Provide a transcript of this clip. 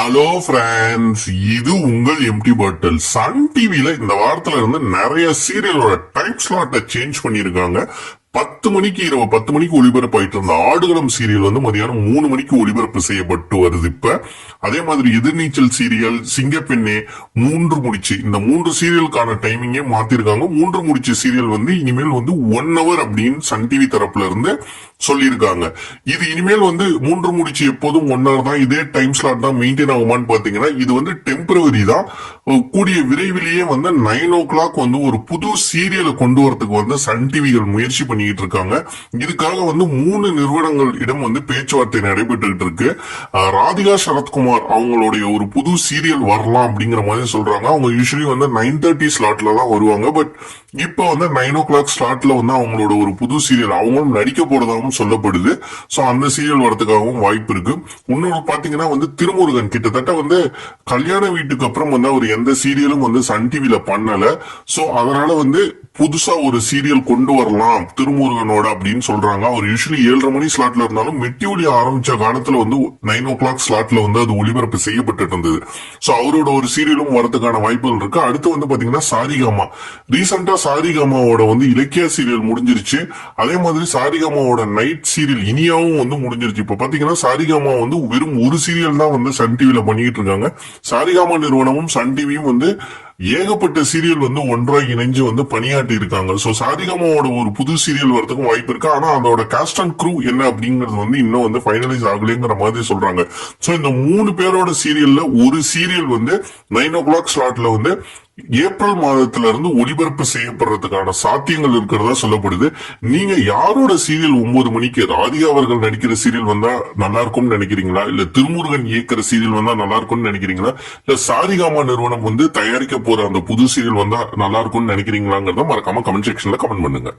Hello friends, இது உங்கள் empty பாட்டில். Sun டிவில இந்த வாரத்துல இருந்து நிறைய சீரியலோட டைம் ஸ்லாட்டை சேஞ்ச் பண்ணிருக்காங்க. 10 மணிக்கு இரவு 10 மணிக்கு ஒளிபரப்பாயிட்டு இருந்த ஆடுகளம் சீரியல் வந்து மதியானம் 3 மணிக்கு ஒளிபரப்பு செய்யப்பட்டு வருது. இப்ப அதே மாதிரி எதிர்நீச்சல் சீரியல், சிங்கப்பெண்ணே, 3 முடிச்சு, இந்த 3 சீரியலுக்கான டைமிங்கே மாத்திருக்காங்க. 3 முடிச்சு சீரியல் வந்து இனிமேல் வந்து 1 hour அப்படின்னு சன் டிவி தரப்புல இருந்து சொல்லியிருக்காங்க. இது இனிமேல் வந்து 3 முடிச்சு எப்போதும் 1 hour தான், இதே டைம் ஸ்லாட் தான் மெயின்டைன் ஆகுமான்னு பாத்தீங்கன்னா இது வந்து டெம்பரவரி தான். கூடிய விரைவிலேயே வந்து 9 o'clock வந்து ஒரு புது சீரியலை கொண்டு வரதுக்கு வந்து சன் டிவிகள் முயற்சி பண்ணிட்டு இருக்காங்க. இதுக்காக வந்து 3 நிறுவனங்கள் இடம் வந்து பேச்சுவார்த்தை நடைபெற்றுட்டு இருக்கு. ராதிகா சரத்குமார் அவங்களுடைய ஒரு புது சீரியல் வரலாம் அப்படிங்கிற மாதிரி சொல்றாங்க. அவங்க யூஸ்வலி வந்து 9:30 ஸ்லாட்ல தான் வருவாங்க. பட் இப்ப வந்து 9 o'clock ஸ்லாட்ல வந்து அவங்களோட ஒரு புது சீரியல் அவங்களும் நடிக்க போறதாகவும் சொல்லப்படுது. சோ அந்த சீரியல் வரதுக்காகவும் வாய்ப்பு இருக்கு. இன்னொரு பாத்தீங்கன்னா வந்து திருமுருகன் கிட்டத்தட்ட வந்து கல்யாண வீட்டுக்கு அப்புறம் வந்து அவர் எந்த சீரியலும் வந்து சன் டிவில பண்ணல. சோ அதனால வந்து புதுசா ஒரு சீரியல் கொண்டு வரலாம் திருமுருகனோட அப்படின்னு சொல்றாங்க. அவர் யூஸ்வலி 7:30 மணி ஸ்லாட்ல இருந்தாலும் மெட்டிஒலி ஆரம்பிச்ச காலத்துல வந்து 9 o'clock ஸ்லாட்ல வந்து அது ஒளிபரப்பு செய்யப்பட்டு இருந்தது. சோ அவரோட ஒரு சீரியலும் வரதுக்கான வாய்ப்புகள் இருக்கு. அடுத்து வந்து பாத்தீங்கன்னா சாரிகாமா, ரீசெண்டா சாரிகாமாவோட வந்து இலக்கிய சீரியல் முடிஞ்சிருச்சு. அதே மாதிரி சாரிகாமாவோட நைட் சீரியல் இனியாவும் வந்து முடிஞ்சிருச்சு. இப்ப பாத்தீங்கன்னா சாரிகாமா வந்து வெறும் ஒரு சீரியல் தான் வந்து சன் டிவில பண்ணிட்டு இருக்காங்க. சாரிகாமா நிறுவனமும் சன் டிவியும் வந்து ஏகப்பட்ட சீரியல் வந்து ஒன்றாக இணைஞ்சு வந்து பணியாற்றி இருக்காங்க. சோ சாரிகாமாவோட ஒரு புது சீரியல் வரதுக்கும் வாய்ப்பு இருக்கு. ஆனா அதோட காஸ்ட் அண்ட் க்ரூ என்ன அப்படிங்கறது வந்து இன்னும் வந்து ஃபைனலைஸ் ஆகலைங்கிற மாதிரி சொல்றாங்க. சோ இந்த 3 பேரோட சீரியல்ல ஒரு சீரியல் வந்து 9 o'clock ஸ்லாட்ல வந்து ஏப்ரல் மாதத்துல இருந்து ஒளிபரப்பு செய்யப்படுறதுக்கான சாத்தியங்கள் இருக்கிறதா சொல்லப்படுது. நீங்க யாரோட சீரியல் 9 மணிக்கு ராதிகா அவர்கள் நடிக்கிற சீரியல் வந்தா நல்லா இருக்கும்னு நினைக்கிறீங்களா, இல்ல திருமுருகன் இயக்கிற சீரியல் வந்தா நல்லா இருக்கும்னு நினைக்கிறீங்களா, இல்ல சாரிகாமா நிறுவனம் வந்து தயாரிக்க போற அந்த புது சீரியல் வந்தா நல்லா இருக்கும்னு நினைக்கிறீங்களாங்கிறத மறக்காம கமெண்ட் செக்ஷன்ல கமெண்ட் பண்ணுங்க.